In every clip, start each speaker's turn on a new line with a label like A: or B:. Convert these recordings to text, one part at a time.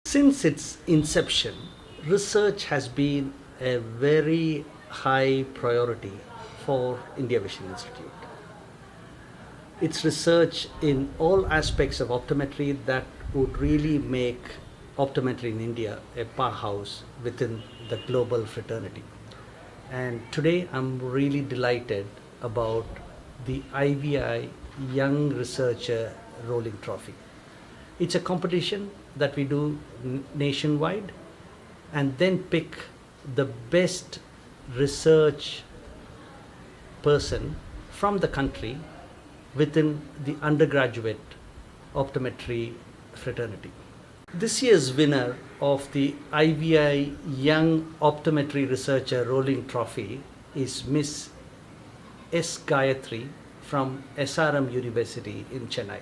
A: Since its inception, research has been a very high priority for India Vision Institute. It's research in all aspects of optometry that would really make optometry in India a powerhouse within the global fraternity. And today I'm really delighted about the IVI Young Researcher Rolling Trophy. It's a competition that we do nationwide and then pick the best research person from the country within the undergraduate optometry fraternity. This year's winner of the IVI Young Optometry Researcher Rolling Trophy is Miss S. Gayatri from SRM University in Chennai,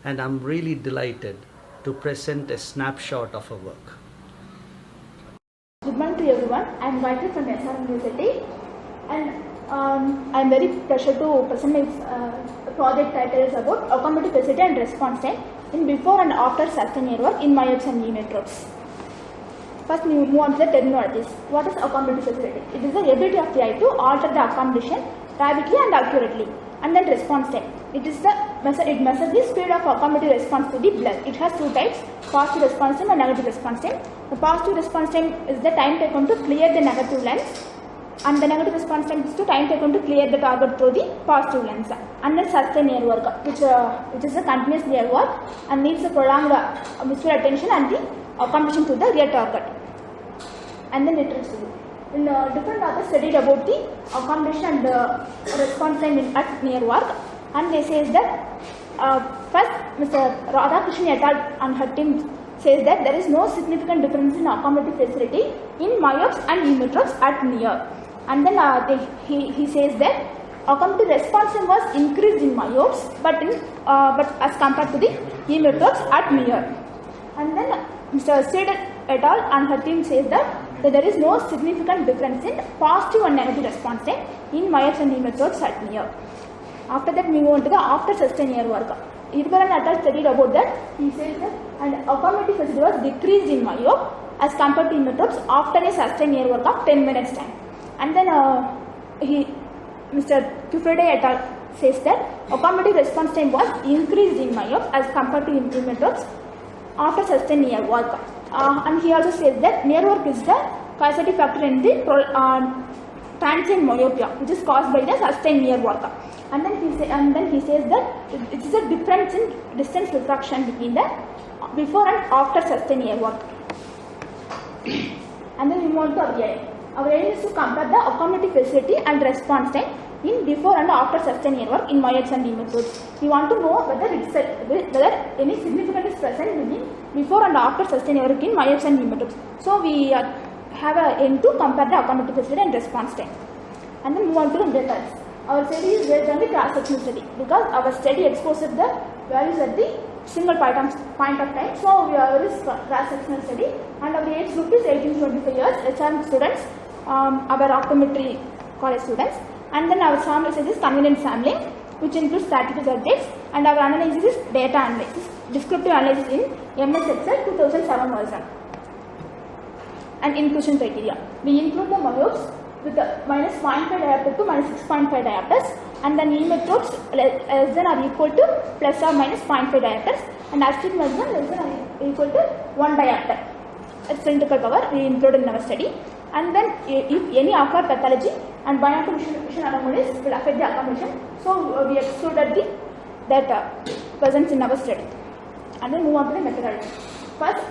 A: and I'm really delighted to present a snapshot of her work.
B: Good morning to everyone. I am Gayatri from SRM University, and I am very pleasure to present my project title is about optometry facility and response time in before and after sustained ear work in myopes and neometropes. First, we move on to the terminologies. What is optometry facility? It is the ability of the eye to alter the accommodation rapidly and accurately. And then response time. It measures the speed of optometry response to the blood. It has two types: positive response time and negative response time. The positive response time is the time taken to clear the negative lens, and the negative response time is the time taken to clear the target through the positive lens. And then sustained ear work, which is a continuous ear work and needs a prolonged visual attention and the accommodation to the rear target. And then literature. In different authors studied about the accommodation and the response time at near work, and they say that first Mr. Radhakrishnan et al. And her team says that there is no significant difference in accommodation facility in myopes and neometropes at near. And then he says that accommodation response time was increased in myopes, but as compared to the neometropes at near. And then Mr. Stead et al. And her team says that there is no significant difference in positive and negative response time in myopes and neometropes at near. After that, we move on to the after sustained ear work. Irvaran et al. Studied about that. He says that and accommodation facility was decreased in myope as compared to neometropes after a sustained ear work of 10 minutes time. And then Mr. Tufrede et al. Says that accommodation response time was increased in myope as compared to neometropes after sustained ear work. And he also says that near work is the causative factor in the transient myopia, which is caused by the sustained ear work. And then he says that it is a difference in distance refraction between the before and after sustained ear work. And then we move on to our aim. Our aim is to compare the accommodation facility and response time in before and after sustained ear work in myopes and neometropes. We want to know whether any significance is present between before and after sustained ear work in myopes and neometropes. So we have an aim to compare the accommodation facility and response time. And then move on to the methods. Our study is based on the cross-sectional study because our study exposes the values at the single point of time. So we are this cross-sectional study, and our age group is 18 to 25 years, HRM students, our optometry college students. And then our sample size is convenient sampling, which includes 32 subjects, and our analysis is data analysis, descriptive analysis in MS Excel 2007 version. And inclusion criteria. We include the myopes with the minus 0.5 diopter to minus 6.5 diopters, and the neometropes less than or equal to plus or minus 0.5 diopters, and astigmatism less than or equal to 1 diopter. Cylindrical power we include in our study. And then if any occur pathology and binocular vision anomalies will affect the accommodation, so we excluded that presence in our study. And then move on to the methodology. First,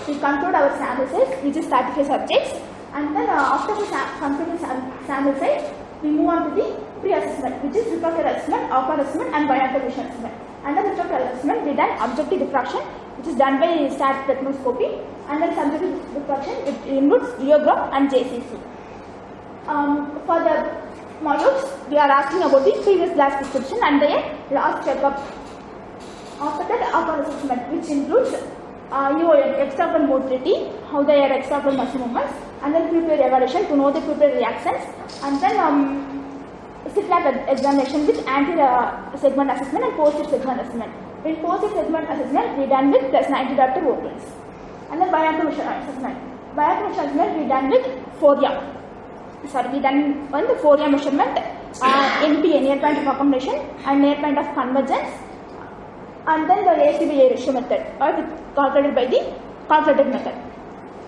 B: we conclude our sample size, which is 35 subjects, and then after we conclude the sample size, we move on to the pre-assessment, which is refractive assessment, ocular assessment, and binocular vision assessment. Under refractive assessment, we done objective diffraction, which is done by stat spectroscopy, and then subjective diffraction, it includes geogram and JCC. For the myopes, we are asking about the previous glass prescription and the last checkup. After that, ocular assessment, which includes external motility, how they are external muscle movements, and then pupil evaluation to know the pupil reactions, and then slit lamp examination with anterior segment assessment and posterior segment assessment. In posterior segment assessment, we done with plus 90 diopter optics. And then biometry assessment. Biometry assessment we done with FORIA. We done on the FORIA measurement, NPA, near point of accommodation, and near point of convergence, and then the ACVA ratio method, calculated by the calculated method.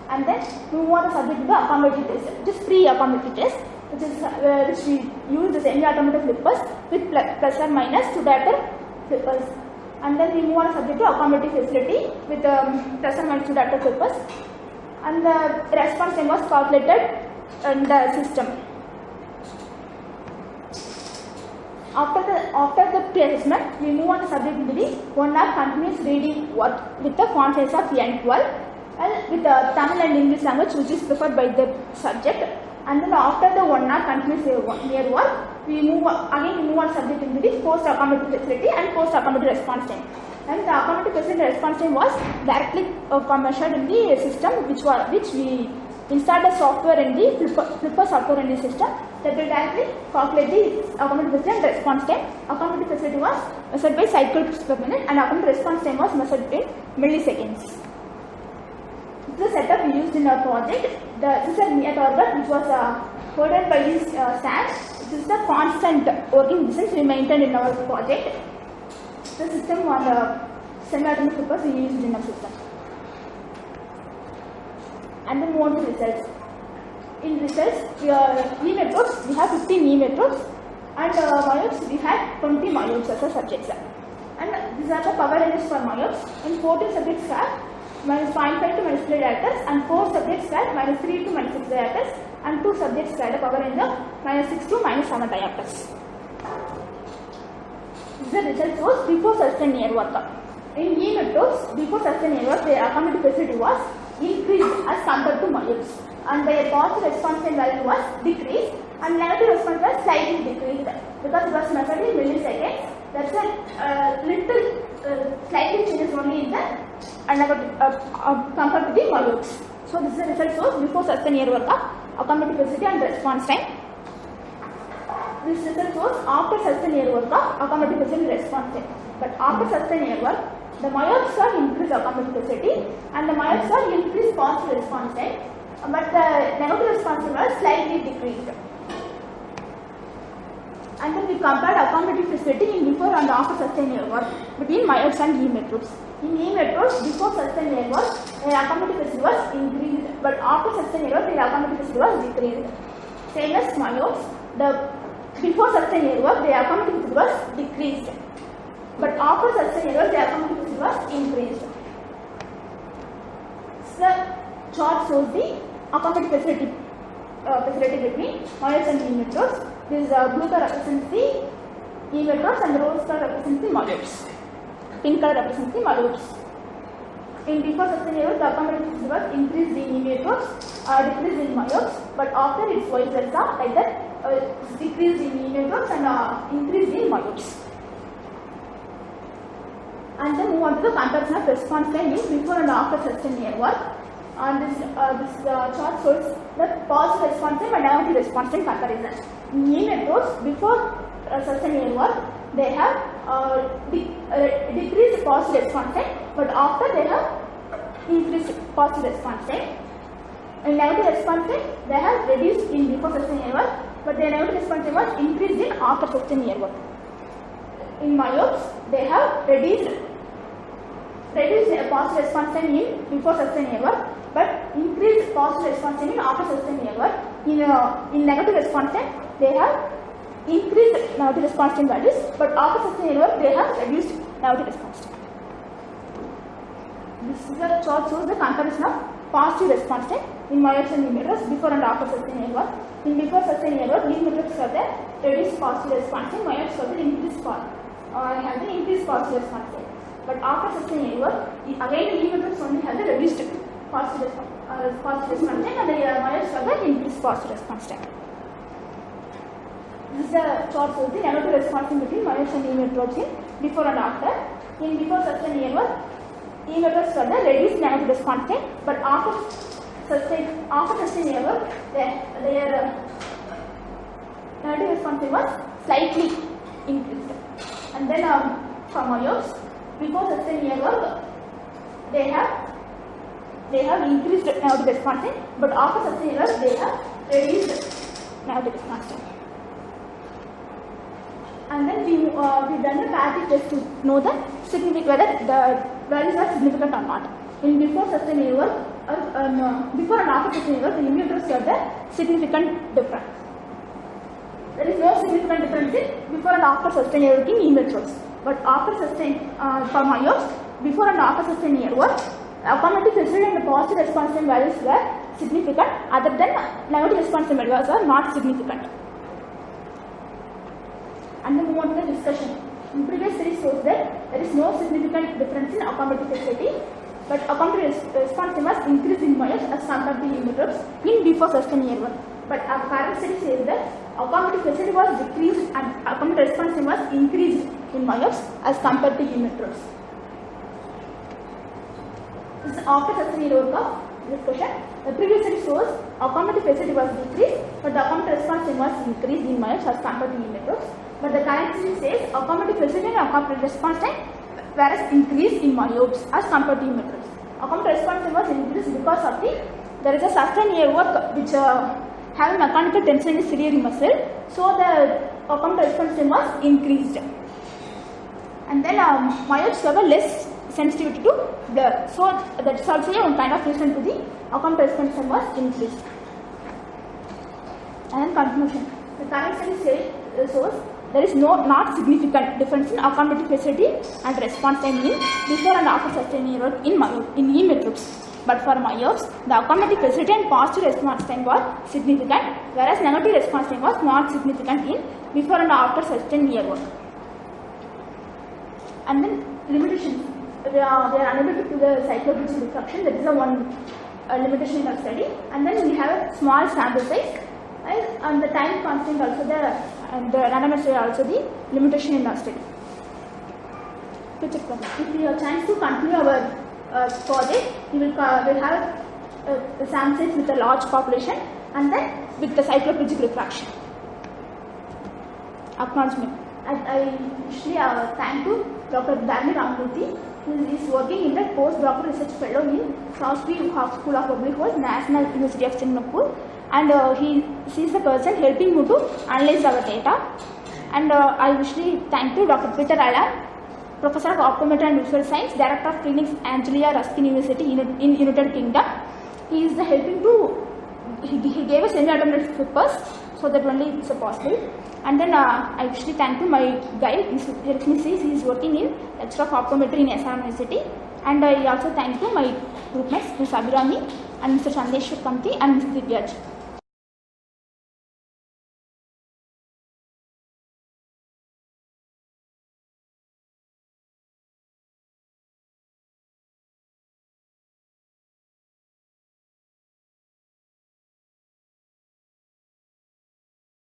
B: And then we move on to subject to the accommodative test, which is pre-accommodative test, which we use the semi-automatic flippers with plus or minus 2 diopter flippers. And then we move on to subject to accommodative facility with plus or minus 2 diopter flippers. And the response time was calculated in the system. After the pre-assessment, we move on to subject to the 1 hour continuous reading work with the font size of N12 and with the Tamil and English language, which is preferred by the subject. And then after the 1 hour continuous near work, we move on subject into the post-accommodative facility and post-accommodative response time. And the accommodative facility response time was directly measured in the system, which we installed the software in the flipper software in the system that will directly calculate the accommodative facility and response time. Accommodative facility was measured by cycles per minute and accommodative response time was measured in milliseconds. This is the setup we used in our project. This is a near orbit which was holded by this stand. This is the constant working distance we maintained in our project. The system on the semi-automatic flippers we used in our system. And then move on to results. In results, e-methods, we have 15 e-methods, and myopes, we had 20 myopes as a subjects. And these are the power ranges for myopes. In 14 subjects had minus 0.5 to minus 3 diopters, and 4 subjects had minus 3 to minus 6 diopters, and 2 subjects had a power range of minus 6 to minus 7 diopters. The result was before sustained near work. In e-methods, before sustained near work, their accommodative facility was increased as compared to myopes, and their positive response time value was decreased, and negative response was slightly decreased because it was measured in milliseconds. That's a little slightly changes only in the compared to the myopes. So this is the result was before sustained near work of accommodative facility and response time. This result was after sustained near work of accommodative facility response time. But after sustained near work, the myopes are increased accommodative facility and the myopes are increased positive response time, but the negative response time was slightly decreased. And then we compared accommodative facility in before and after sustained near work between myopes and e-methods. In e-methods, before sustained near work, their accommodative facility was increased, but after sustained near work, their accommodative facility was decreased. Same as myopes, before sustained near work, their accommodative facility was decreased, but after sustained near work, their accommodative facility was increased. So the chart shows the accommodative facility between myopes and e-methods. This blue color represents the e-methods and rose color represents the myopes. Pink color represents the myopes. In before sustained near work, the accommodative facility was increased in e-methods, decreased in myopes, but after it's vice versa, like that, decreased in e-methods and increased in myopes. And then move on to the comparison of response time in before and after sustained near work. And this chart shows the positive response time and negative response time comparison. In e-methods, before sustained near work, they have decreased positive response time, but after they have increased positive response time. In negative response time, they have reduced in before sustained near work, but their negative response time was increased in after sustained near work. In myopes, they have reduced positive response time in before sustained near work, but increased positive response time in after sustained near work. In negative response time, they have increased negative response time values, but after sustained near work, they have reduced negative response time. This is the chart shows the comparison of positive response time in myopes and e-methods before and after sustained near work. In before sustained near work, e-methods have the reduced positive response time, myopes have the increased positive response time. But after sustained near work, again the e-methods only have the reduced positive response time, and the myopes have the increased positive response time. This is the chart shows the negative response time between myopes and e-methods in before and after. In before sustained near work, e-methods have the reduced negative response time, but after sustained near work, their negative response time was slightly increased. And then for myopes, before sustained near work, they have they have increased negative response time, but after sustained error they have reduced negative response time. And then we done a parity test to know the whether the values are significant or not. In before sustained error before and after sustained error, the emitters have the significant difference. There is no significant difference in before and after sustained error in emitters. But after sustained for myopes, before and after sustained error, optometric facility and the positive response time values were significant, other than negative response time values are not significant. And then move on to the discussion. In previous series shows that there is no significant difference in optometric facility, but optometric response time was increased in myopes as compared to emitters in before sustained error. But our current study says that optometric facility was decreased and optometric response time was increased in myopes as compared to emitters. This is after sustained error curve discussion. The previous study shows optometric facility was decreased, but the optometric response time was increased in myopes as compared to emitters. But the current study says optometric facility and optometric response time whereas increased in myopes as compared to emitters. Optometric response time was increased because of there is a sustained error which have mechanical tension in the ciliary muscle, so the optometric response time was increased. And then myopes have a less sensitivity to blur, so that's also one kind of reason to the optometric response time was increased. And then conclusion. The current study shows there is not significant difference in optometric facility and response time in before and after sustained error in emitters. But for myopes, the optometric facility and positive response time was significant, whereas negative response time was not significant in before and after sustained error. And then limitations. They are unable to do the cycloplegic diffraction. That is the one limitation in our study. And then we have a small sample size, and the time constant also there, and the randomized study also the limitation in our study. If we have a chance to continue our project, we will have a sample size with a large population and then with the cycloplegic refraction. Acknowledgement. I usually thank to Dr. Dharmi Ramamurthy, who is working in the postdoctoral research fellow in Southfield School of Public Health, National University of Singapore, and he is the person helping me to analyze our data. And I usually thank to Dr. Peter Allen, Professor of Optometry and Visual Science, Director of Clinics, Anglia Ruskin University in United Kingdom. He is helping to, he gave us semi-automated flippers, so that only it's possible. And then I usually thank to my guide, Mr. Lakshmi Sees, he is working in Lecture of Optometry in SR University. And I also thank to my groupmates, Ms. Abhirami and Mr. Chandeshwar Kamti and Ms. Divyaj.